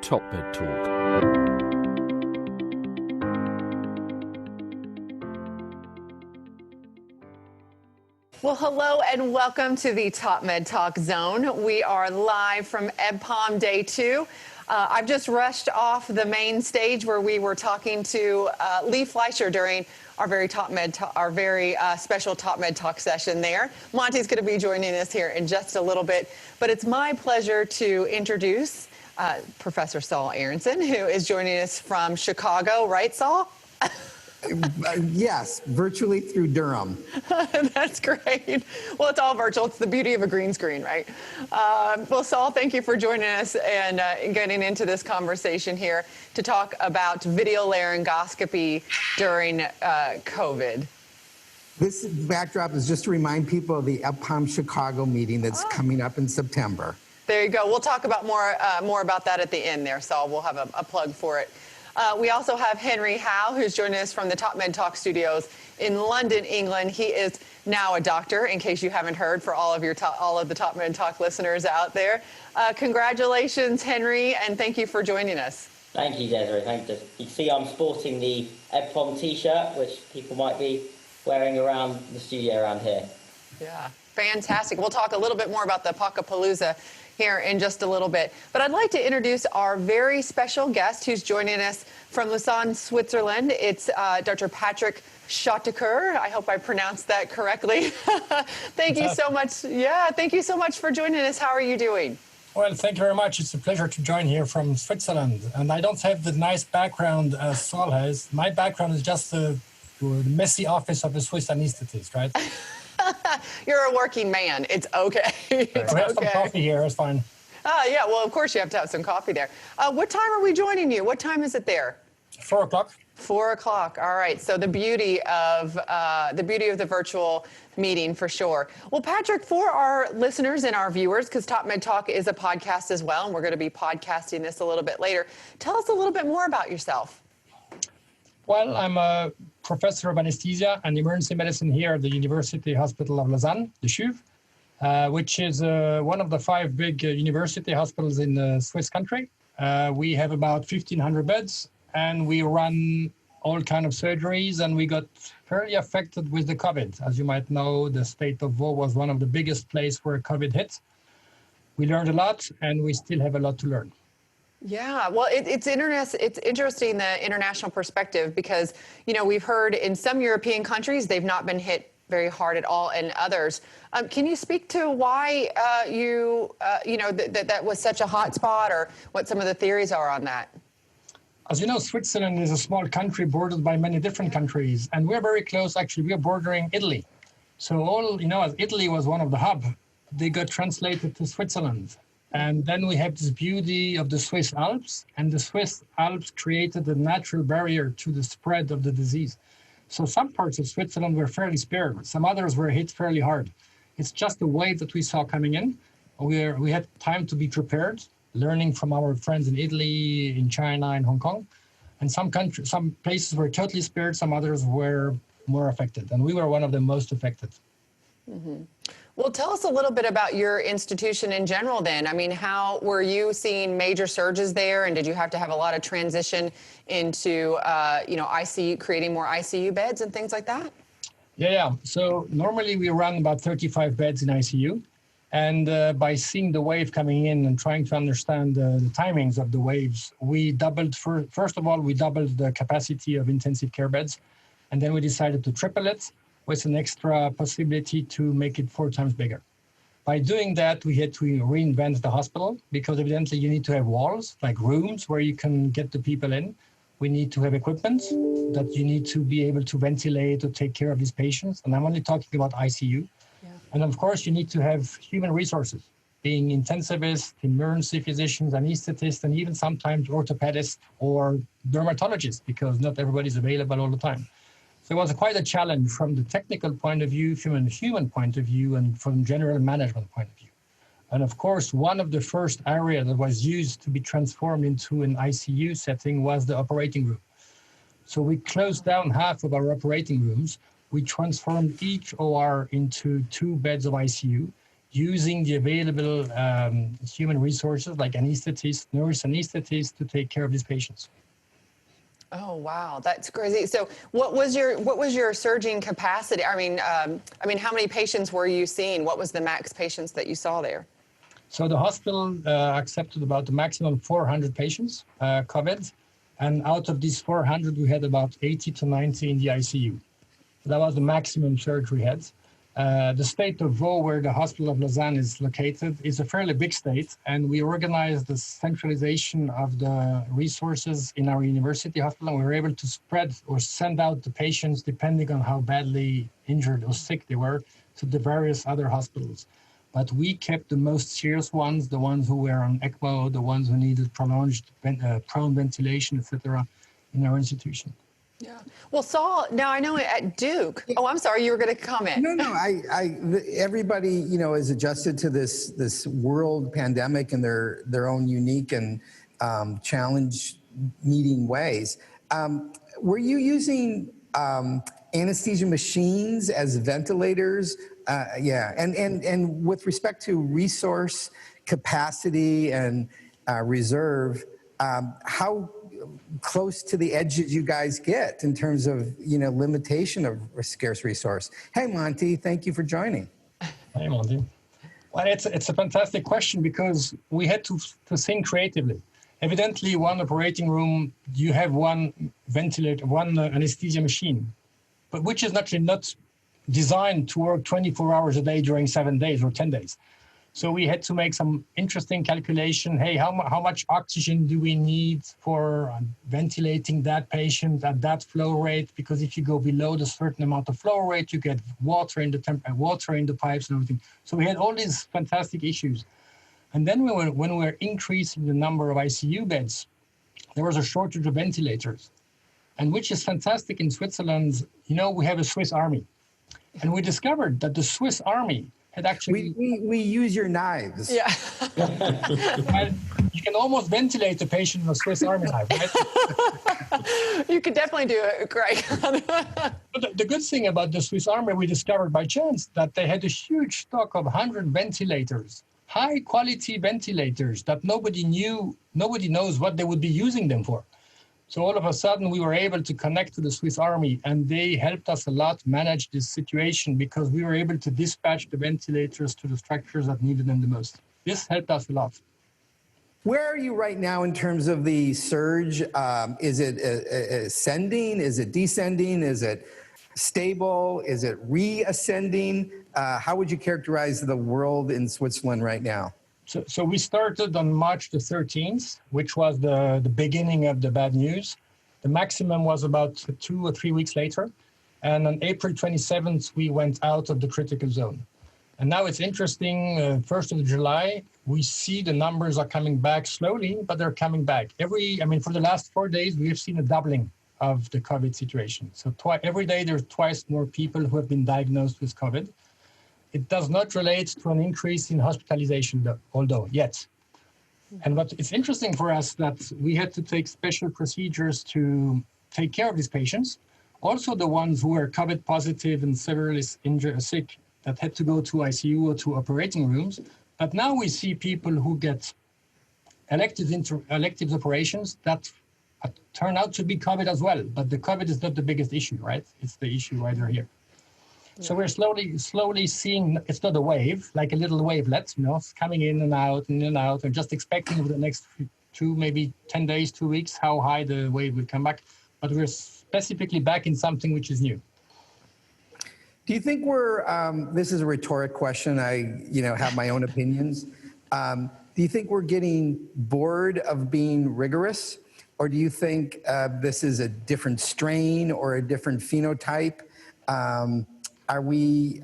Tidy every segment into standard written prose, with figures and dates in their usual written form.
TopMedTalk. Well, hello and welcome to the TopMedTalk Zone. We are live from EBPOM Day 2. I've just rushed off the main stage where we were talking to Lee Fleischer during our very special TopMedTalk session there. Monty's going to be joining us here in just a little bit, but it's my pleasure to introduce Professor Saul Aronson, who is joining us from Chicago, right, Saul? Yes, virtually through Durham. That's great. Well, it's all virtual. It's the beauty of a green screen, right? Well, Saul, thank you for joining us and getting into this conversation here to talk about video laryngoscopy during COVID. This backdrop is just to remind people of the EBPOM Chicago meeting that's coming up in September. There you go. We'll talk about more about that at the end there, Saul. We'll have a plug for it. We also have Henry Howe, who's joining us from the TopMedTalk studios in London, England. He is now a doctor, in case you haven't heard, for all of the TopMedTalk listeners out there. Congratulations, Henry, and thank you for joining us. Thank you, Desiree. Thank you. You can see I'm sporting the EBPOM T-shirt, which people might be wearing around the studio around here. Yeah, fantastic. We'll talk a little bit more about the Pockapalooza here in just a little bit. But I'd like to introduce our very special guest who's joining us from Lausanne, Switzerland. It's Dr. Patrick Schoettker. I hope I pronounced that correctly. Thank you so much. Yeah, thank you so much for joining us. How are you doing? Well, thank you very much. It's a pleasure to join here from Switzerland. And I don't have the nice background as Saul has. My background is just the messy office of a Swiss anesthetist, right? You're a working man. It's okay. It's we have some coffee here. It's fine. Yeah, well, of course you have to have some coffee there. What time are we joining you? What time is it there? 4 o'clock. 4 o'clock. All right. So the beauty of the virtual meeting for sure. Well, Patrick, for our listeners and our viewers, because TopMedTalk is a podcast as well, and we're going to be podcasting this a little bit later. Tell us a little bit more about yourself. Well, I'm a professor of anesthesia and emergency medicine here at the University Hospital of Lausanne, the CHUV, which is one of the 5 big university hospitals in the Swiss country. We have about 1,500 beds, and we run all kind of surgeries, and we got fairly affected with the COVID. As you might know, the state of Vaud was one of the biggest places where COVID hit. We learned a lot, and we still have a lot to learn. Yeah, well, it's interesting, the international perspective, because, you know, we've heard in some European countries, they've not been hit very hard at all, and others. Can you speak to why that was such a hot spot, or what some of the theories are on that? As you know, Switzerland is a small country bordered by many different countries, and we're very close, actually. We are bordering Italy. So as Italy was one of the hub, they got translated to Switzerland. And then we have this beauty of the Swiss Alps, and the Swiss Alps created a natural barrier to the spread of the disease. So some parts of Switzerland were fairly spared. Some others were hit fairly hard. It's just a wave that we saw coming in. We had time to be prepared, learning from our friends in Italy, in China, in Hong Kong. And some places were totally spared, some others were more affected. And we were one of the most affected. Mm-hmm. Well, tell us a little bit about your institution in general then. I mean, how were you seeing major surges there, and did you have to have a lot of transition into, ICU, creating more ICU beds and things like that? Yeah. So normally we run about 35 beds in ICU. And by seeing the wave coming in and trying to understand the timings of the waves, we doubled, first of all, we doubled the capacity of intensive care beds. And then we decided to triple it, with an extra possibility to make it 4 times bigger. By doing that, we had to reinvent the hospital, because evidently you need to have walls, like rooms where you can get the people in. We need to have equipment that you need to be able to ventilate or take care of these patients. And I'm only talking about ICU. Yeah. And of course, you need to have human resources, being intensivists, emergency physicians, anesthetists, and even sometimes orthopedists or dermatologists, because not everybody's available all the time. So it was quite a challenge from the technical point of view, from a human point of view, and from general management point of view. And of course, one of the first areas that was used to be transformed into an ICU setting was the operating room. So we closed down half of our operating rooms. We transformed each OR into 2 beds of ICU. using the available human resources like anesthetists, nurse anesthetists to take care of these patients. Oh wow, that's crazy. So, what was your surging capacity? I mean, how many patients were you seeing? What was the max patients that you saw there? So the hospital accepted about the maximum 400 patients, COVID, and out of these 400, we had about 80 to 90 in the ICU. So that was the maximum surge we had. The state of Vaud, where the Hospital of Lausanne is located, is a fairly big state, and we organized the centralization of the resources in our university hospital, and we were able to spread or send out the patients, depending on how badly injured or sick they were, to the various other hospitals. But we kept the most serious ones, the ones who were on ECMO, the ones who needed prolonged prone ventilation, etc., in our institution. Yeah. Well, Saul, now I know at Duke. Oh, I'm sorry, you were going to comment. No. Everybody, is adjusted to this world pandemic in their own unique and challenge-meeting ways. Were you using anesthesia machines as ventilators? Yeah, and with respect to resource capacity and reserve, how close to the edge did you guys get in terms of limitation of scarce resource? Hey, Monty, thank you for joining. Hey, Monty. Well, it's a fantastic question because we had to think creatively. Evidently, one operating room, you have one ventilator, one anesthesia machine, but which is actually not designed to work 24 hours a day during 7 days or 10 days. So we had to make some interesting calculation. Hey, how much oxygen do we need for ventilating that patient at that flow rate? Because if you go below the certain amount of flow rate, you get water in the pipes and everything. So we had all these fantastic issues. And then when we were increasing the number of ICU beds, there was a shortage of ventilators. And which is fantastic in Switzerland, we have a Swiss army. And we discovered that the Swiss army had actually... We use your knives. Yeah. You can almost ventilate a patient with a Swiss army knife, right? You could definitely do it, Greg. But the good thing about the Swiss army, we discovered by chance that they had a huge stock of 100 ventilators, high quality ventilators that nobody knows what they would be using them for. So all of a sudden, we were able to connect to the Swiss Army, and they helped us a lot manage this situation because we were able to dispatch the ventilators to the structures that needed them the most. This helped us a lot. Where are you right now in terms of the surge? Is it ascending? Is it descending? Is it stable? Is it reascending? How would you characterize the world in Switzerland right now? So we started on March the 13th, which was the beginning of the bad news. The maximum was about 2 or 3 weeks later. And on April 27th, we went out of the critical zone. And now it's interesting, 1st of July, we see the numbers are coming back slowly, but they're coming back. For the last 4 days, we have seen a doubling of the COVID situation. So every day, there's twice more people who have been diagnosed with COVID. It does not relate to an increase in hospitalization, although yet. And what is interesting for us that we had to take special procedures to take care of these patients. Also the ones who were COVID positive and severely injured, sick, that had to go to ICU or to operating rooms. But now we see people who get elective operations that turn out to be COVID as well. But the COVID is not the biggest issue, right? It's the issue right here. So we're slowly seeing, it's not a wave, like a little wavelet, it's coming in and out, and just expecting over the next 2, maybe 10 days, 2 weeks, how high the wave will come back. But we're specifically back in something which is new. Do you think this is a rhetoric question, I have my own opinions. Do you think we're getting bored of being rigorous? Or do you think this is a different strain or a different phenotype? Are we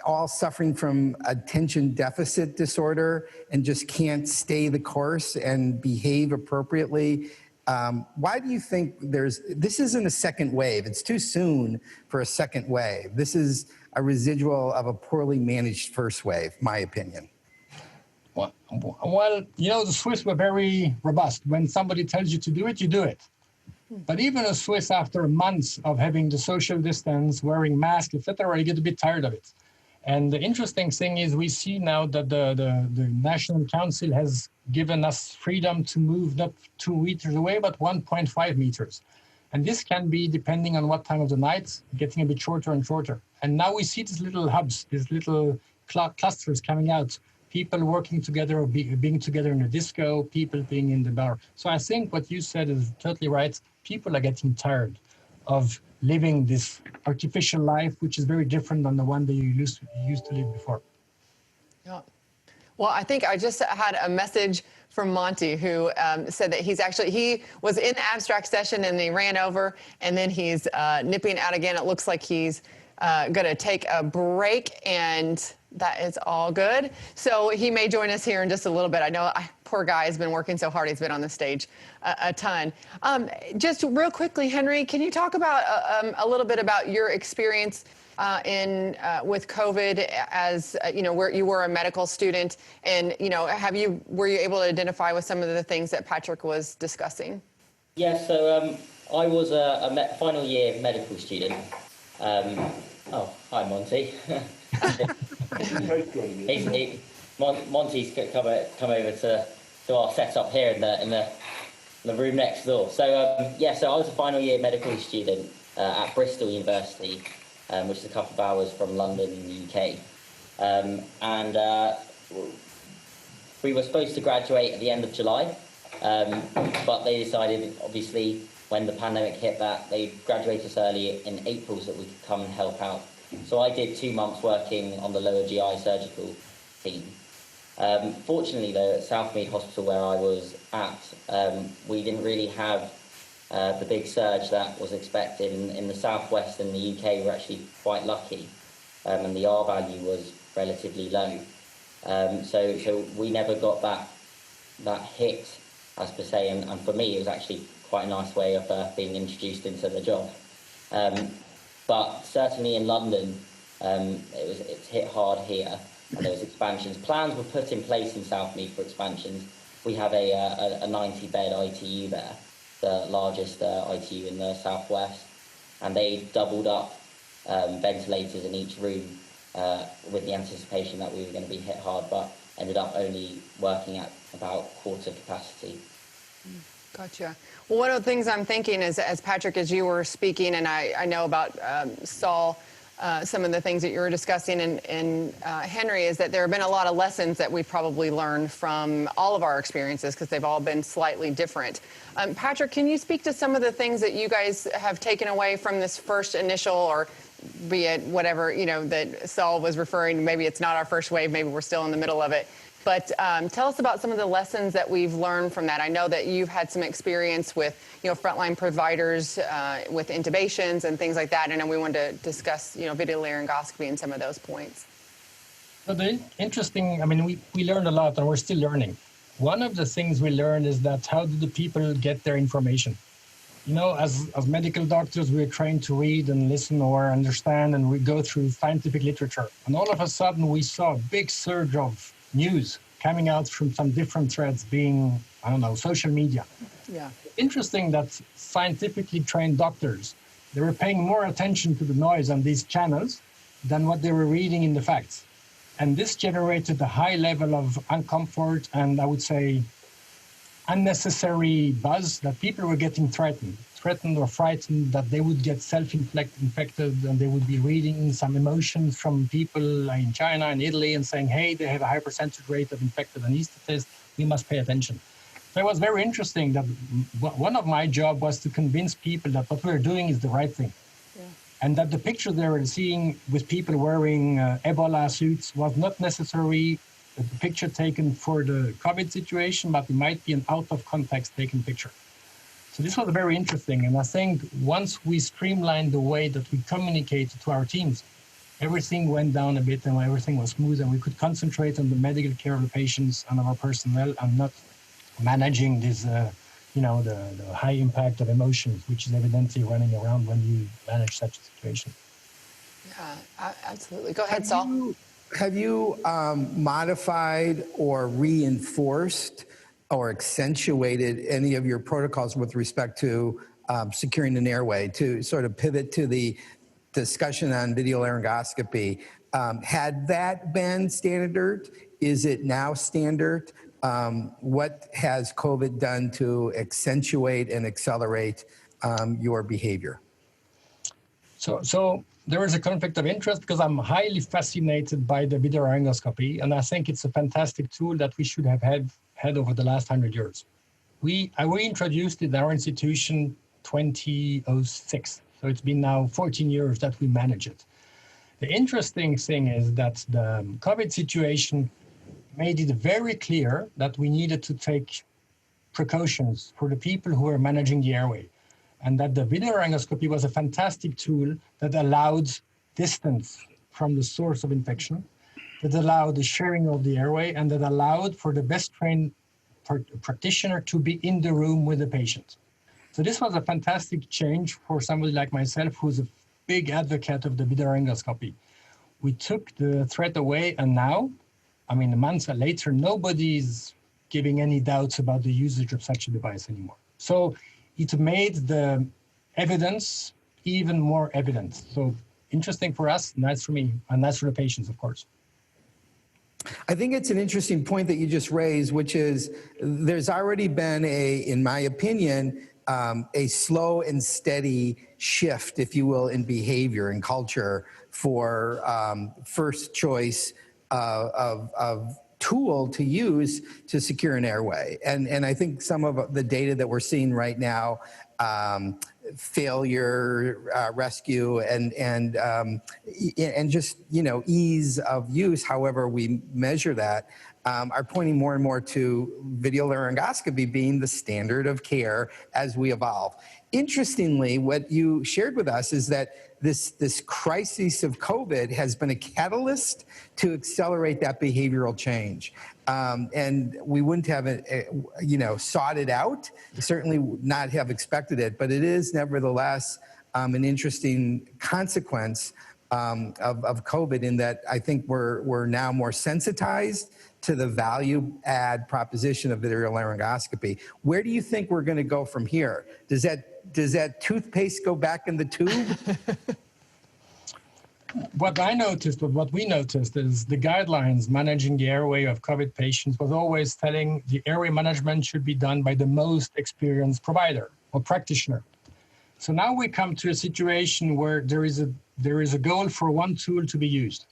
all suffering from attention deficit disorder and just can't stay the course and behave appropriately? Why do you think this isn't a second wave? It's too soon for a second wave. This is a residual of a poorly managed first wave, my opinion. Well, the Swiss were very robust. When somebody tells you to do it, you do it. But even a Swiss, after months of having the social distance, wearing masks, etc., you get a bit tired of it. And the interesting thing is we see now that the National Council has given us freedom to move not 2 meters away, but 1.5 meters. And this can be, depending on what time of the night, getting a bit shorter and shorter. And now we see these little hubs, these little clusters coming out, people working together or being together in a disco, people being in the bar. So I think what you said is totally right. People are getting tired of living this artificial life, which is very different than the one that you used to live before. Yeah. Well, I think I just had a message from Monty, who said that he was in the abstract session and he ran over, and then he's nipping out again. It looks like he's going to take a break, and that is all good. So he may join us here in just a little bit. I know poor guy has been working so hard. He's been on the stage a ton. Just real quickly, Henry, can you talk about a little bit about your experience with COVID, as where you were a medical student, and were you able to identify with some of the things that Patrick was discussing? Yeah, so I was a final year medical student. Oh, hi, Monty. Monty's come over to our setup here in the room next door. So so I was a final year medical student at Bristol University, which is a couple of hours from London in the UK. And we were supposed to graduate at the end of July, but they decided, obviously, when the pandemic hit, that they graduated us early in April so that we could come and help out. So I did 2 months working on the lower GI surgical team. Fortunately, though, at Southmead Hospital, where I was at, we didn't really have the big surge that was expected. In the southwest and the UK, we're actually quite lucky, and the R value was relatively low. So we never got that hit, as per se, and for me, it was actually quite a nice way of being introduced into the job. But certainly in London, it's hit hard here, and there was expansions. Plans were put in place in Southmead for expansions. We have a 90-bed ITU there, the largest ITU in the southwest, and they doubled up ventilators in each room with the anticipation that we were going to be hit hard, but ended up only working at about quarter capacity. Gotcha. Well, one of the things I'm thinking is, as Patrick, as you were speaking, and I know about Saul, some of the things that you were discussing, and Henry, is that there have been a lot of lessons that we've probably learned from all of our experiences, because they've all been slightly different. Patrick, can you speak to some of the things that you guys have taken away from this first initial, or be it whatever, that Saul was referring, maybe it's not our first wave, maybe we're still in the middle of it. But tell us about some of the lessons that we've learned from that. I know that you've had some experience with, frontline providers with intubations and things like that. I know we wanted to discuss, video laryngoscopy and some of those points. So the interesting, we learned a lot, and we're still learning. One of the things we learned is that how do the people get their information? As medical doctors, we're trained to read and listen or understand, and we go through scientific literature. And all of a sudden, we saw a big surge of news coming out from some different threads, being, social media. Yeah. Interesting that scientifically trained doctors, they were paying more attention to the noise on these channels than what they were reading in the facts. And this generated a high level of uncomfort and, I would say, unnecessary buzz, that people were getting threatened or frightened that they would get self-infected, and they would be reading some emotions from people in China and Italy and saying, hey, they have a high percentage rate of infected anesthetists, we must pay attention. So it was very interesting that one of my job was to convince people that what we're doing is the right thing. Yeah. And that the picture they were seeing with people wearing Ebola suits was not necessarily a picture taken for the COVID situation, but it might be an out of context taken picture. So this was very interesting. And I think once we streamlined the way that we communicated to our teams, everything went down a bit and everything was smooth, and we could concentrate on the medical care of the patients and of our personnel, and not managing this, the high impact of emotions, which is evidently running around when you manage such a situation. Yeah, absolutely. Go ahead, Saul. Have you modified or reinforced or accentuated any of your protocols with respect to securing an airway, to sort of pivot to the discussion on video laryngoscopy? Had that been standard? Is it now standard? What has COVID done to accentuate and accelerate your behavior? So there is a conflict of interest because I'm highly fascinated by the video laryngoscopy, and I think it's a fantastic tool that we should have had over the last 100 years. We introduced it in our institution 2006, so it's been now 14 years that we manage it. The interesting thing is that the COVID situation made it very clear that we needed to take precautions for the people who are managing the airway, and that the video laryngoscopy was a fantastic tool that allowed distance from the source of infection, that allowed the sharing of the airway, and that allowed for the best trained practitioner to be in the room with the patient. So this was a fantastic change for somebody like myself, who's a big advocate of the video laryngoscopy. We took the threat away, and now, I mean, a month later, nobody's giving any doubts about the usage of such a device anymore. So it made the evidence even more evident. So interesting for us, nice for me, and nice for the patients, of course. I think it's an interesting point that you just raised, which is there's already been in my opinion, a slow and steady shift, if you will, in behavior and culture for first choice of tool to use to secure an airway. And I think some of the data that we're seeing right now, failure, rescue, and just, you know, ease of use, however we measure that, are pointing more and more to video laryngoscopy being the standard of care as we evolve. Interestingly, what you shared with us is that this crisis of COVID has been a catalyst to accelerate that behavioral change. And we wouldn't have, sought it out, certainly not have expected it, but it is nevertheless an interesting consequence of COVID, in that I think we're now more sensitized to the value add proposition of video laryngoscopy. Where do you think we're going to go from here? Does that toothpaste go back in the tube? What we noticed is the guidelines managing the airway of COVID patients was always telling the airway management should be done by the most experienced provider or practitioner. So now we come to a situation where there is a goal for one tool to be used.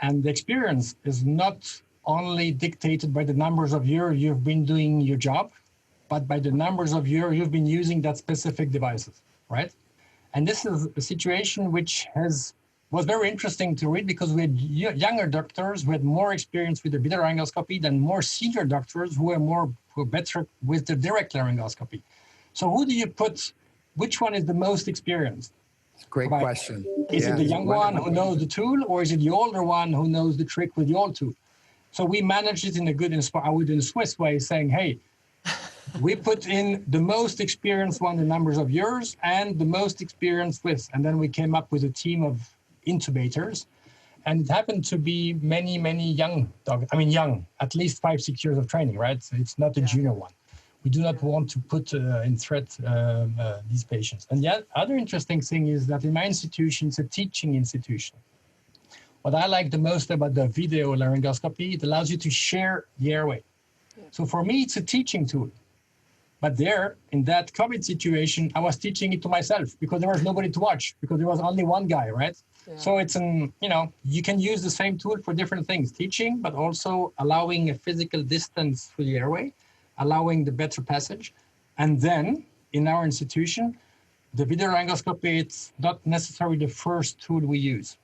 And the experience is not only dictated by the numbers of years you've been doing your job, but by the numbers of years you've been using that specific devices, right? And this is a situation which was very interesting to read, because we had younger doctors who had more experience with the video laryngoscopy than more senior doctors who were better with the direct laryngoscopy. So who do you put, which one is the most experienced? Great question. Is it the young one who knows the tool, or is it the older one who knows the trick with the old tool? So we managed it in a Swiss way, saying, hey, we put in the most experienced one, the numbers of years, and the most experienced with, and then we came up with a team of intubators, and it happened to be many young dogs. I mean, young, at least 5-6 years of training, right? So it's not a junior one. We do not want to put in threat these patients. And the other interesting thing is that in my institution, it's a teaching institution. What I like the most about the video laryngoscopy, it allows you to share the airway. So for me, it's a teaching tool. But there, in that COVID situation, I was teaching it to myself because there was nobody to watch, because there was only one guy, right? Yeah. So it's you can use the same tool for different things, teaching, but also allowing a physical distance for the airway, allowing the better passage. And then in our institution, the video laryngoscopy, it's not necessarily the first tool we use.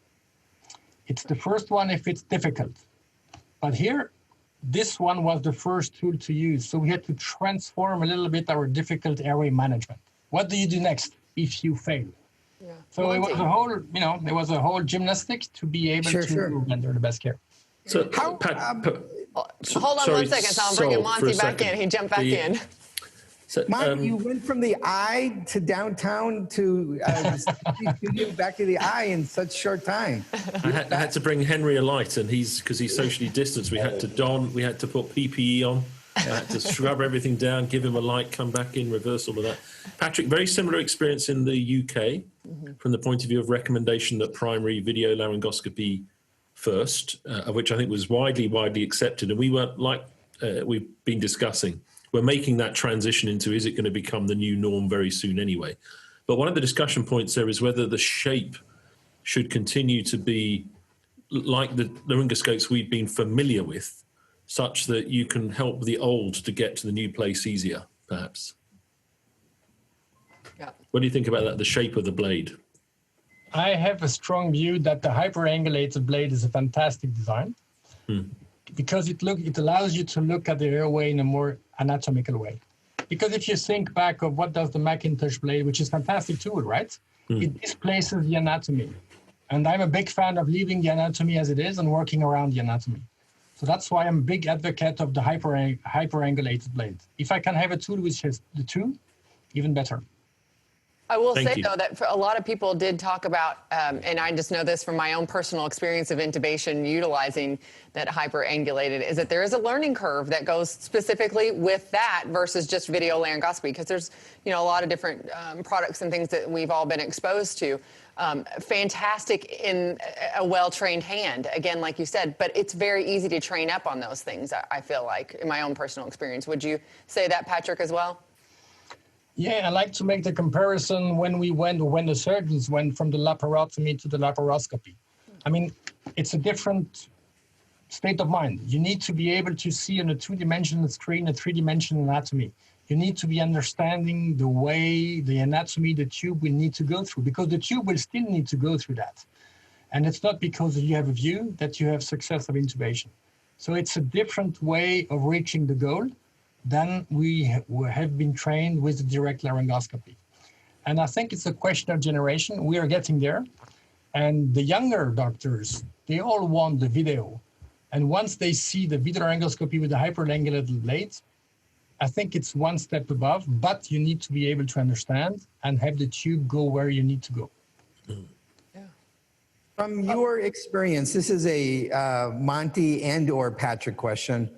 It's the first one if it's difficult. But here, this one was the first tool to use. So we had to transform a little bit our difficult airway management. What do you do next if you fail? Yeah. So it was a whole gymnastic to be able to render the best care. So hold on 1 second. So I'm bringing Monty back in. He jumped back in. So, Monty, you went from the eye to downtown to studio back to the eye in such short time. I had to bring Henry a light, and because he's socially distanced, we had to put PPE on. I had to scrub everything down, give him a light, come back in, reverse all of that. Patrick, very similar experience in the UK. from the point of view of recommendation that primary video laryngoscopy first, of which I think was widely accepted. And we weren't like we've been discussing, we're making that transition into, is it going to become the new norm very soon anyway? But one of the discussion points there is whether the shape should continue to be like the laryngoscopes we've been familiar with, such that you can help the old to get to the new place easier, perhaps. Yeah. What do you think about that, the shape of the blade? I have a strong view that the hyperangulated blade is a fantastic design because it allows you to look at the airway in a more anatomical way. Because if you think back of what does the Macintosh blade, which is a fantastic tool, right? It displaces the anatomy. And I'm a big fan of leaving the anatomy as it is and working around the anatomy. So that's why I'm a big advocate of the hyperangulated blade. If I can have a tool which has the two, even better. I will say, though, that for a lot of people did talk about, and I just know this from my own personal experience of intubation utilizing that hyperangulated, is that there is a learning curve that goes specifically with that versus just video laryngoscopy, because there's, you know, a lot of different products and things that we've all been exposed to. Fantastic in a well-trained hand, again, like you said, but it's very easy to train up on those things, I feel like, in my own personal experience. Would you say that, Patrick, as well? Yeah, I like to make the comparison when the surgeons went from the laparotomy to the laparoscopy. I mean, it's a different state of mind. You need to be able to see on a two-dimensional screen a three-dimensional anatomy. You need to be understanding the way the anatomy, the tube will need to go through, because the tube will still need to go through that. And it's not because you have a view that you have success of intubation. So it's a different way of reaching the goal than we have been trained with the direct laryngoscopy. And I think it's a question of generation. We are getting there. And the younger doctors, they all want the video. And once they see the video laryngoscopy with the hyperangulated blades, I think it's one step above, but you need to be able to understand and have the tube go where you need to go. Yeah. From your experience, this is a Monty and or Patrick question.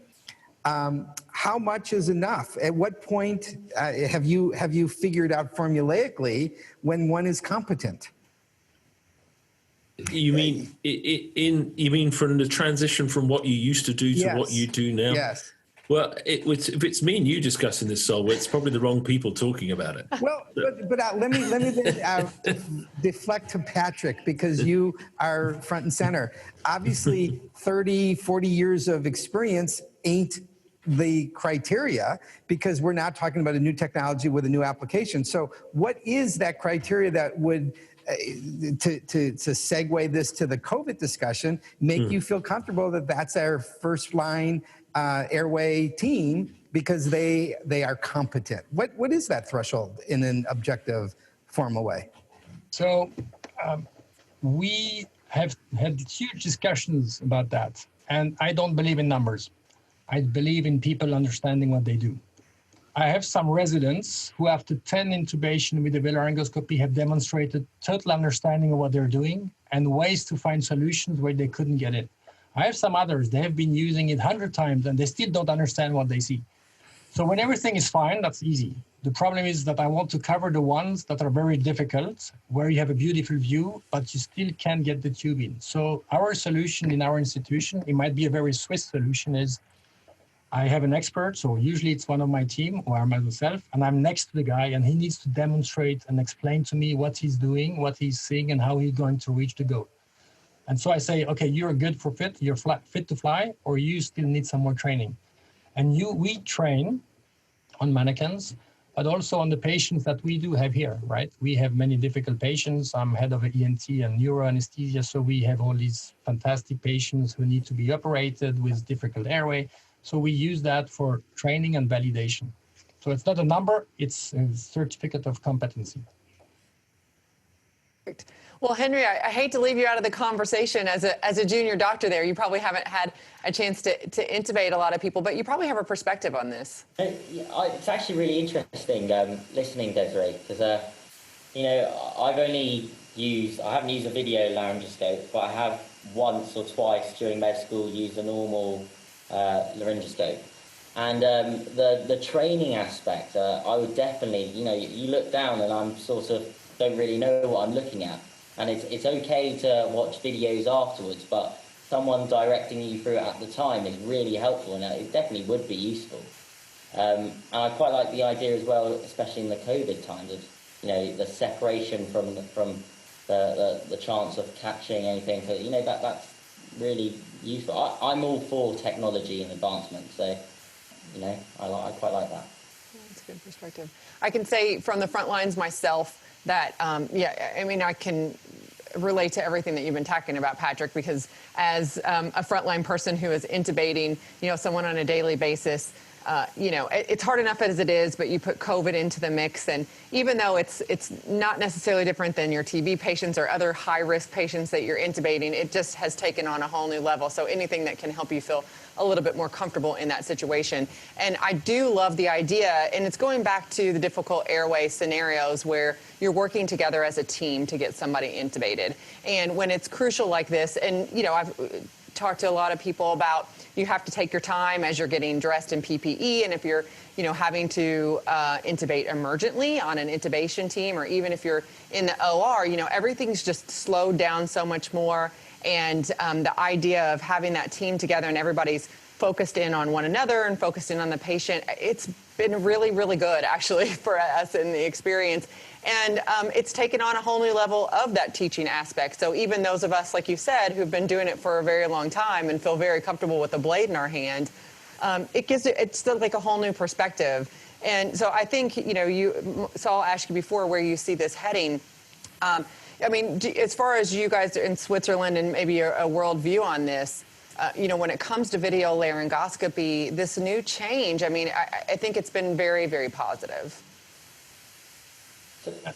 How much is enough? At what point have you figured out formulaically when one is competent? You mean you mean from the transition from what you used to do to what you do now? Yes. Well, if it's me and you discussing this, Sol, it's probably the wrong people talking about it. Well, but let me then, deflect to Patrick, because you are front and center. Obviously, 30, 40 years of experience ain't the criteria, because we're not talking about a new technology with a new application. So what is that criteria that would, to segue this to the COVID discussion, make you feel comfortable that that's our first line airway team because they are competent? What is that threshold in an objective, formal way? So we have had huge discussions about that. And I don't believe in numbers. I believe in people understanding what they do. I have some residents who, after 10 intubation with the laryngoscopy, have demonstrated total understanding of what they're doing and ways to find solutions where they couldn't get it. I have some others, they have been using it 100 times and they still don't understand what they see. So when everything is fine, that's easy. The problem is that I want to cover the ones that are very difficult, where you have a beautiful view, but you still can't get the tube in. So our solution in our institution, it might be a very Swiss solution, is I have an expert, so usually it's one of my team or myself, and I'm next to the guy, and he needs to demonstrate and explain to me what he's doing, what he's seeing, and how he's going to reach the goal. And so I say, okay, you're good for fit, you're fit to fly, or you still need some more training. And we train on mannequins, but also on the patients that we do have here, right? We have many difficult patients. I'm head of ENT and neuro anesthesia, so we have all these fantastic patients who need to be operated with difficult airway. So we use that for training and validation. So it's not a number, it's a certificate of competency. Perfect. Well, Henry, I hate to leave you out of the conversation as a junior doctor there. You probably haven't had a chance to intubate a lot of people, but you probably have a perspective on this. It's actually really interesting listening, Desiree, because, you know, I haven't used a video laryngoscope, but I have once or twice during med school used a normal laryngoscope. And the training aspect, I would definitely, you know, you look down and I'm sort of don't really know what I'm looking at. And it's okay to watch videos afterwards, but someone directing you through it at the time is really helpful, and it definitely would be useful. And I quite like the idea as well, especially in the COVID times, of the separation from the chance of catching anything. So that's really useful. I'm all for technology and advancement, so I quite like that. That's a good perspective. I can say from the front lines myself that I can relate to everything that you've been talking about, Patrick, because as a frontline person who is intubating, someone on a daily basis, it's hard enough as it is, but you put COVID into the mix, and even though it's not necessarily different than your TB patients or other high-risk patients that you're intubating, it just has taken on a whole new level. So anything that can help you feel a little bit more comfortable in that situation. And I do love the idea, and it's going back to the difficult airway scenarios where you're working together as a team to get somebody intubated. And when it's crucial like this, and I've talked to a lot of people about you have to take your time as you're getting dressed in PPE, and if you're having to intubate emergently on an intubation team, or even if you're in the OR, everything's just slowed down so much more. And the idea of having that team together and everybody's focused in on one another and focused in on the patient, it's been really, really good actually for us in the experience. And it's taken on a whole new level of that teaching aspect. So even those of us, like you said, who've been doing it for a very long time and feel very comfortable with a blade in our hand, it's still like a whole new perspective. And so I think, so I'll ask you before where you see this heading. As far as you guys in Switzerland and maybe a world view on this, when it comes to video laryngoscopy, this new change, I think it's been very, very positive.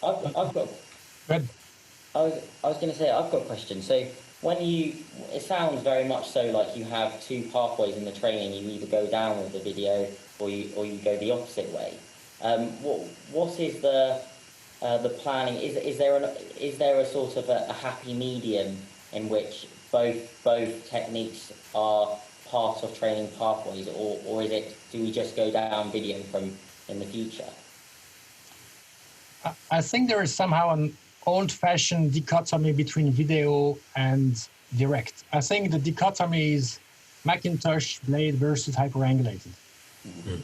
I've got. I was going to say I've got a question. So it sounds very much so like you have two pathways in the training. You either go down with the video or you go the opposite way. What is the planning? Is there a sort of a happy medium in which both techniques are part of training pathways, or do we just go down video in the future? I think there is somehow an old-fashioned dichotomy between video and direct. I think the dichotomy is Macintosh blade versus hyperangulated. Mm-hmm.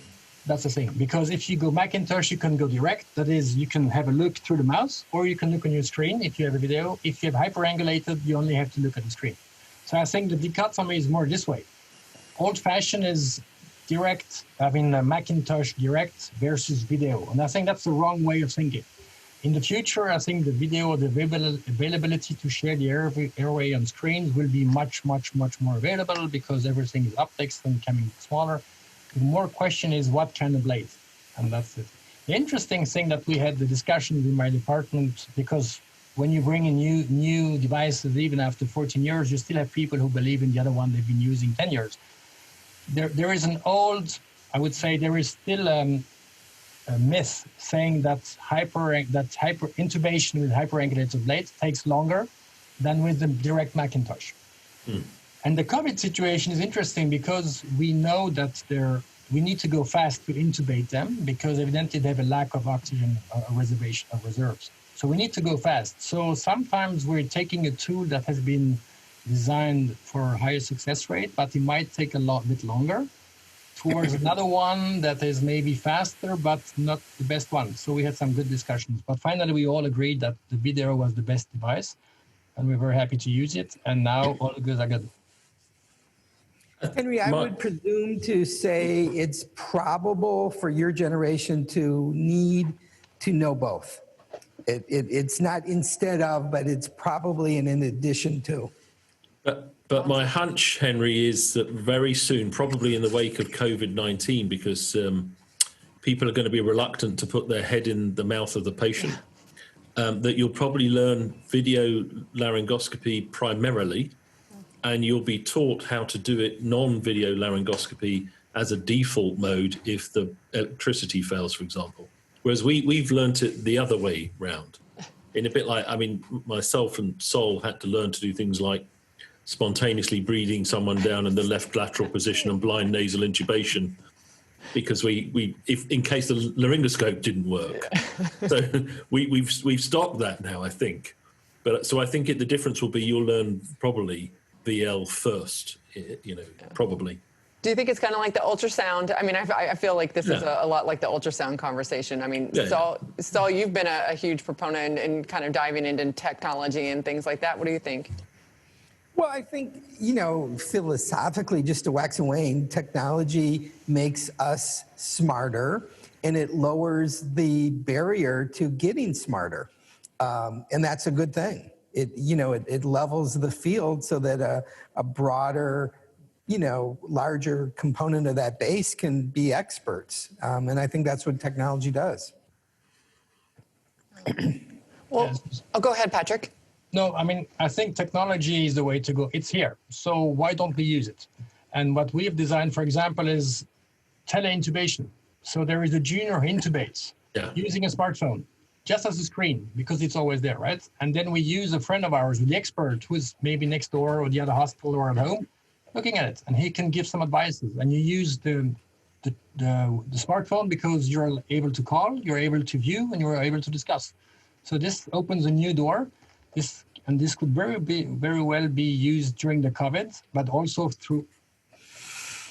That's the thing, because if you go Macintosh, you can go direct. That is, you can have a look through the mouse, or you can look on your screen if you have a video. If you have hyperangulated, you only have to look at the screen. So I think the dichotomy is more this way. Old-fashioned is direct, Macintosh direct versus video. And I think that's the wrong way of thinking. In the future, I think the video, the availability to share the airway on screens will be much, much, much more available because everything is optics and becoming smaller. The more question is what kind of blade, and that's it. The interesting thing that we had the discussion in my department, because when you bring in new devices, even after 14 years, you still have people who believe in the other one they've been using 10 years. There is an old, I would say, there is still a myth saying that intubation with hyperangulated blades takes longer than with the direct Macintosh. Hmm. And the COVID situation is interesting because we know that we need to go fast to intubate them because evidently they have a lack of oxygen reservation of reserves. So we need to go fast. So sometimes we're taking a tool that has been designed for a higher success rate, but it might take a bit longer towards another one that is maybe faster, but not the best one. So we had some good discussions. But finally, we all agreed that the video was the best device, and we're very happy to use it. And now all the goods are good. Henry, I would presume to say it's probable for your generation to need to know both. It's not instead of, but it's probably an in addition to. But my hunch, Henry, is that very soon, probably in the wake of COVID-19, because people are going to be reluctant to put their head in the mouth of the patient, that you'll probably learn video laryngoscopy primarily, and you'll be taught how to do it non-video laryngoscopy as a default mode if the electricity fails, for example. Whereas we've learnt it the other way round. In a bit like, myself and Sol had to learn to do things like spontaneously breathing someone down in the left lateral position and blind nasal intubation because if in case the laryngoscope didn't work. So we've stopped that now, I think. But so I think the difference will be you'll learn probably VL first, probably. Do you think it's kind of like the ultrasound? I mean, I feel like this is a lot like the ultrasound conversation. I mean, Saul, you've been a huge proponent in kind of diving into technology and things like that. What do you think? Well, I think, philosophically, just to wax and wane, technology makes us smarter, and it lowers the barrier to getting smarter. And that's a good thing. It levels the field so that a broader, larger component of that base can be experts. And I think that's what technology does. Well, go ahead, Patrick. No, I mean, I think technology is the way to go. It's here. So why don't we use it? And what we have designed, for example, is tele-intubation. So there is a junior who intubates using a smartphone, just as a screen, because it's always there, right? And then we use a friend of ours, the expert, who is maybe next door or the other hospital or at home, looking at it, and he can give some advices. And you use the smartphone because you're able to call, you're able to view, and you're able to discuss. So this opens a new door. This could very well be used during the COVID, but also through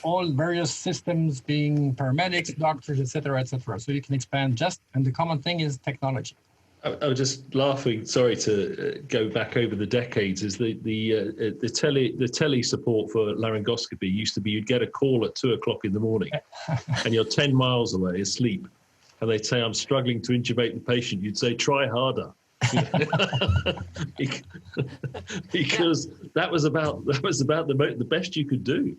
all various systems, being paramedics, doctors, etc., etc. So you can expand and the common thing is technology. I was just laughing. Sorry to go back over the decades. Is the tele support for laryngoscopy used to be you'd get a call at 2:00 in the morning, and you're 10 miles away asleep, and they'd say, "I'm struggling to intubate the patient." You'd say, "Try harder." Because that was about the best you could do.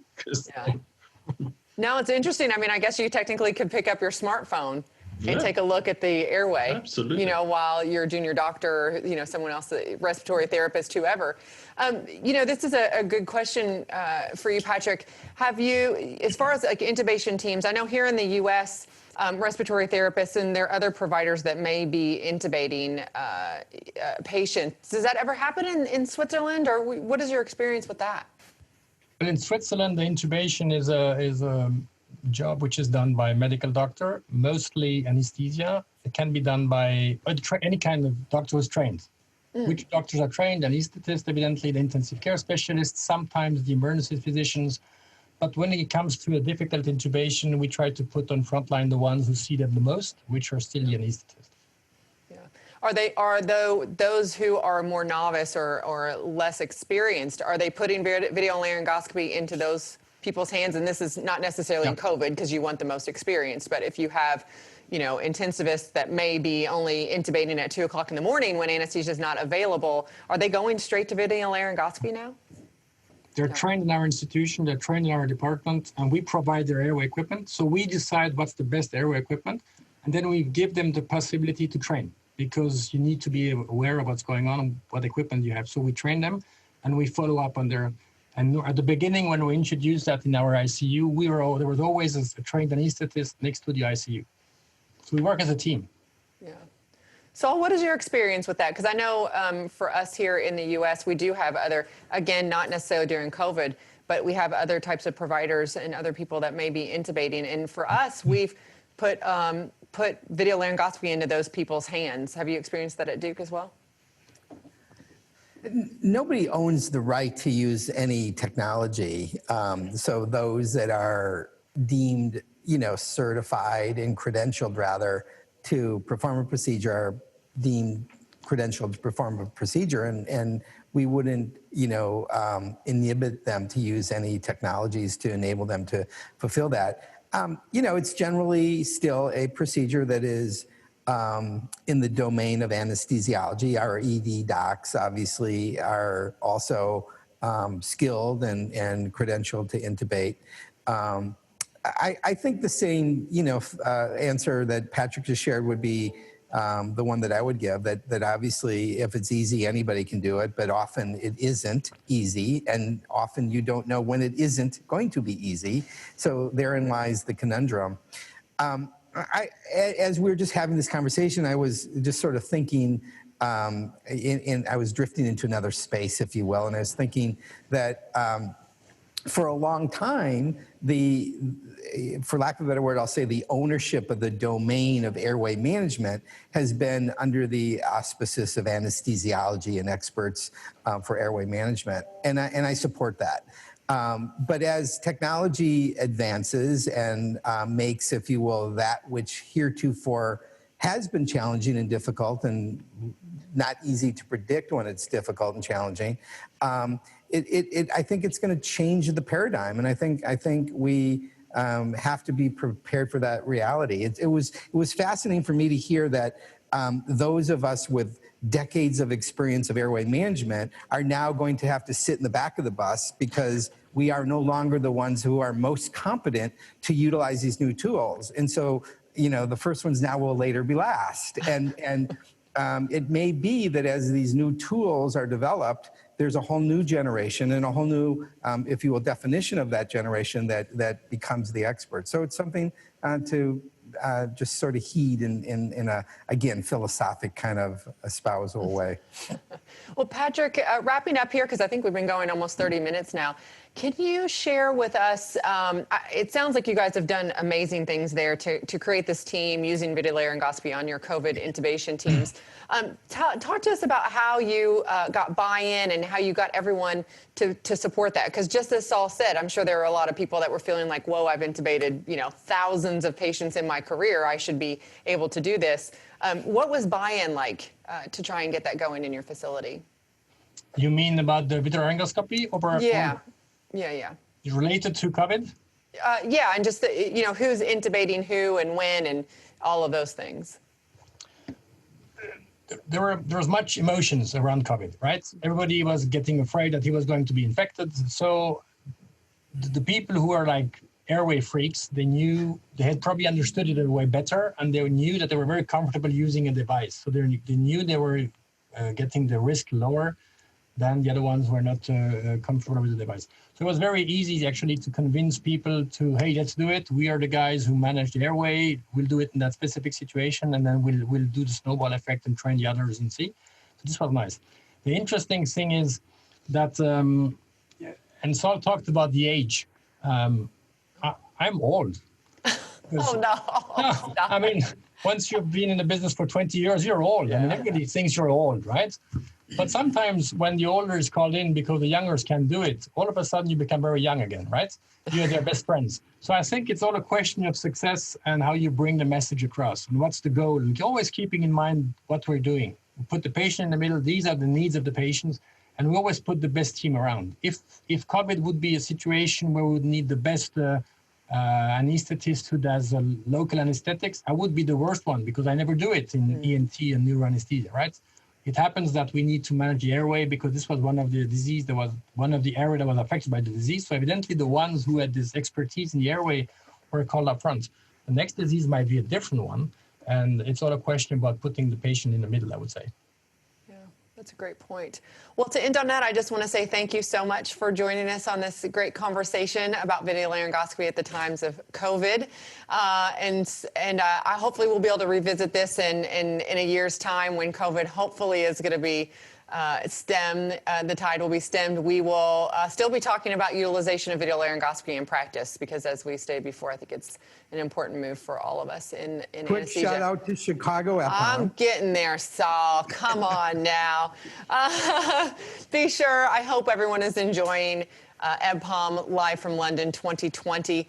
No, it's interesting. I mean, I guess you technically could pick up your smartphone and take a look at the airway. Absolutely. While your junior doctor, someone else, the respiratory therapist, whoever. This is a good question for you, Patrick. Have you, as far as like intubation teams, I know here in the U.S., respiratory therapists and there are other providers that may be intubating patients. Does that ever happen in Switzerland, or what is your experience with that? Well, in Switzerland, the intubation is a job which is done by a medical doctor, mostly anesthesia. It can be done by any kind of doctor who's trained. Which doctors are trained? Anesthetists, evidently, the intensive care specialists, sometimes the emergency physicians. But when it comes to a difficult intubation, we try to put on frontline the ones who see them the most, which are still the anesthetists. Yeah. Are those who are more novice or less experienced, are they putting video laryngoscopy into those people's hands? And this is not necessarily in COVID because you want the most experienced, but if you have, intensivists that may be only intubating at 2:00 in the morning when anesthesia is not available, are they going straight to video laryngoscopy now? They're trained in our institution, they're trained in our department, and we provide their airway equipment. So we decide what's the best airway equipment, and then we give them the possibility to train, because you need to be aware of what's going on and what equipment you have. So we train them, and we follow up on their. And at the beginning, when we introduced that in our ICU, there was always a trained anesthetist next to the ICU. So we work as a team. Yeah. Saul, what is your experience with that? Because I know for us here in the U.S., we do have other, again, not necessarily during COVID, but we have other types of providers and other people that may be intubating. And for us, we've put video laryngoscopy into those people's hands. Have you experienced that at Duke as well? Nobody owns the right to use any technology. So those that are deemed, certified and credentialed rather to perform a procedure are deemed credentialed to perform a procedure, and we wouldn't, inhibit them to use any technologies to enable them to fulfill that. It's generally still a procedure that is in the domain of anesthesiology. Our ED docs obviously are also skilled and credentialed to intubate. I think the same, answer that Patrick just shared would be the one that I would give, that obviously if it's easy, anybody can do it, but often it isn't easy, and often you don't know when it isn't going to be easy. So therein lies the conundrum. As we were just having this conversation, I was just sort of thinking, and I was drifting into another space, if you will, and I was thinking that for a long time, for lack of a better word, I'll say the ownership of the domain of airway management has been under the auspices of anesthesiology and experts for airway management, and I support that. But as technology advances and makes, if you will, that which heretofore has been challenging and difficult and not easy to predict when it's difficult and challenging, I think it's going to change the paradigm, and I think we have to be prepared for that reality. It was fascinating for me to hear that those of us with decades of experience of airway management are now going to have to sit in the back of the bus because we are no longer the ones who are most competent to utilize these new tools. And so, the first ones now will later be last. And it may be that as these new tools are developed, there's a whole new generation and a whole new, if you will, definition of that generation that becomes the expert. So it's something to just sort of heed in a, again, philosophic kind of espousal way. Well, Patrick, wrapping up here, because I think we've been going almost 30 minutes now. Can you share with us, it sounds like you guys have done amazing things there to create this team using video laryngoscopy on your COVID intubation teams. Talk to us about how you got buy-in and how you got everyone to support that. Because just as Saul said, I'm sure there were a lot of people that were feeling like, whoa, I've intubated, thousands of patients in my career. I should be able to do this. What was buy-in like to try and get that going in your facility? You mean about the video laryngoscopy? Yeah. Related to COVID? Yeah, and just, who's intubating who and when and all of those things. There was much emotions around COVID, right? Everybody was getting afraid that he was going to be infected. So the people who are like airway freaks, they had probably understood it way better, and they knew that they were very comfortable using a device. So they knew they were getting the risk lower than the other ones who were not comfortable with the device. So it was very easy actually to convince people to, hey, let's do it. We are the guys who manage the airway. We'll do it in that specific situation, and then we'll do the snowball effect and train the others and see. So this was nice. The interesting thing is that, and Saul talked about the age. I'm old. Oh, no. I mean, once you've been in the business for 20 years, you're old. Yeah. I mean, everybody thinks you're old, right? But sometimes when the older is called in because the youngers can do it, all of a sudden you become very young again, right? You're their best friends. So I think it's all a question of success and how you bring the message across and what's the goal. And always keeping in mind what we're doing. We put the patient in the middle. These are the needs of the patients. And we always put the best team around. If COVID would be a situation where we would need the best anesthetist who does local anesthetics, I would be the worst one because I never do it in ENT and neuroanesthesia, right? It happens that we need to manage the airway because this was one of the disease that was one of the area that was affected by the disease. So evidently the ones who had this expertise in the airway were called up front. The next disease might be a different one. And it's all a question about putting the patient in the middle, I would say. That's a great point. Well, to end on that, I just want to say thank you so much for joining us on this great conversation about video laryngoscopy at the times of COVID. And I hopefully we'll be able to revisit this in a year's time when COVID hopefully is going to be stemmed, the tide will be stemmed. We will still be talking about utilization of video laryngoscopy in practice because, as we stated before, I think it's an important move for all of us in Quick anesthesia. shout out to Chicago EBPOM. I'm getting there, Saul. Come on now. Be sure, I hope everyone is enjoying EBPOM Live from London 2020.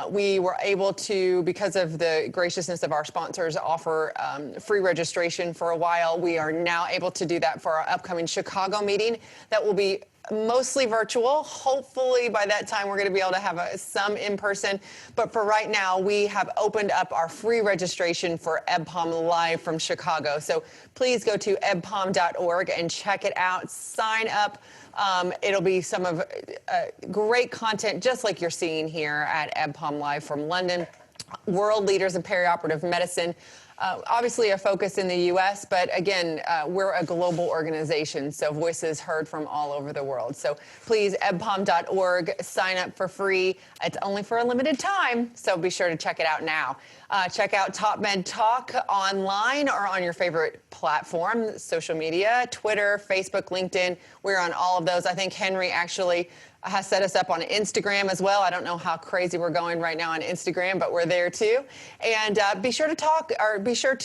We were able to, because of the graciousness of our sponsors, offer free registration for a while. We are now able to do that for our upcoming Chicago meeting that will be mostly virtual. Hopefully by that time we're going to be able to have some in person. But for right now, we have opened up our free registration for EBPOM Live from Chicago. So please go to ebpom.org and check it out. Sign up. It'll be some of great content, just like you're seeing here at EBPOM Live from London. World leaders in perioperative medicine. Obviously a focus in the U.S., but again, we're a global organization, so voices heard from all over the world. So please, ebpom.org, sign up for free. It's only for a limited time, so be sure to check it out now. Check out TopMedTalk online or on your favorite platform, social media, Twitter, Facebook, LinkedIn. We're on all of those. I think Henry actually has set us up on Instagram as well. I don't know how crazy we're going right now on Instagram, but we're there too. And be sure to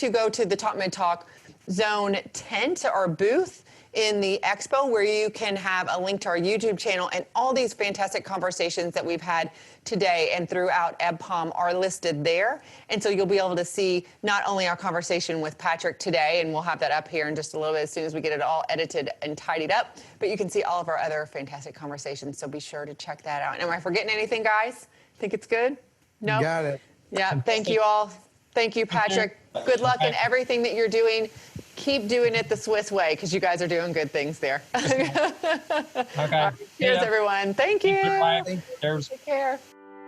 go to the TopMedTalk Zone tent or booth in the expo, where you can have a link to our YouTube channel, and all these fantastic conversations that we've had today and throughout EBPOM are listed there. And so you'll be able to see not only our conversation with Patrick today, and we'll have that up here in just a little bit as soon as we get it all edited and tidied up, but you can see all of our other fantastic conversations. So be sure to check that out. Am I forgetting anything, guys? Think it's good? No? Got it. Yeah, thank you all. Thank you, Patrick. Good luck in everything that you're doing. Keep doing it the Swiss way, because you guys are doing good things there. Okay. Cheers, everyone. Thank you. Goodbye. Take care.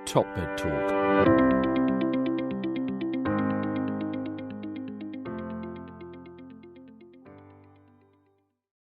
TopMed Talk.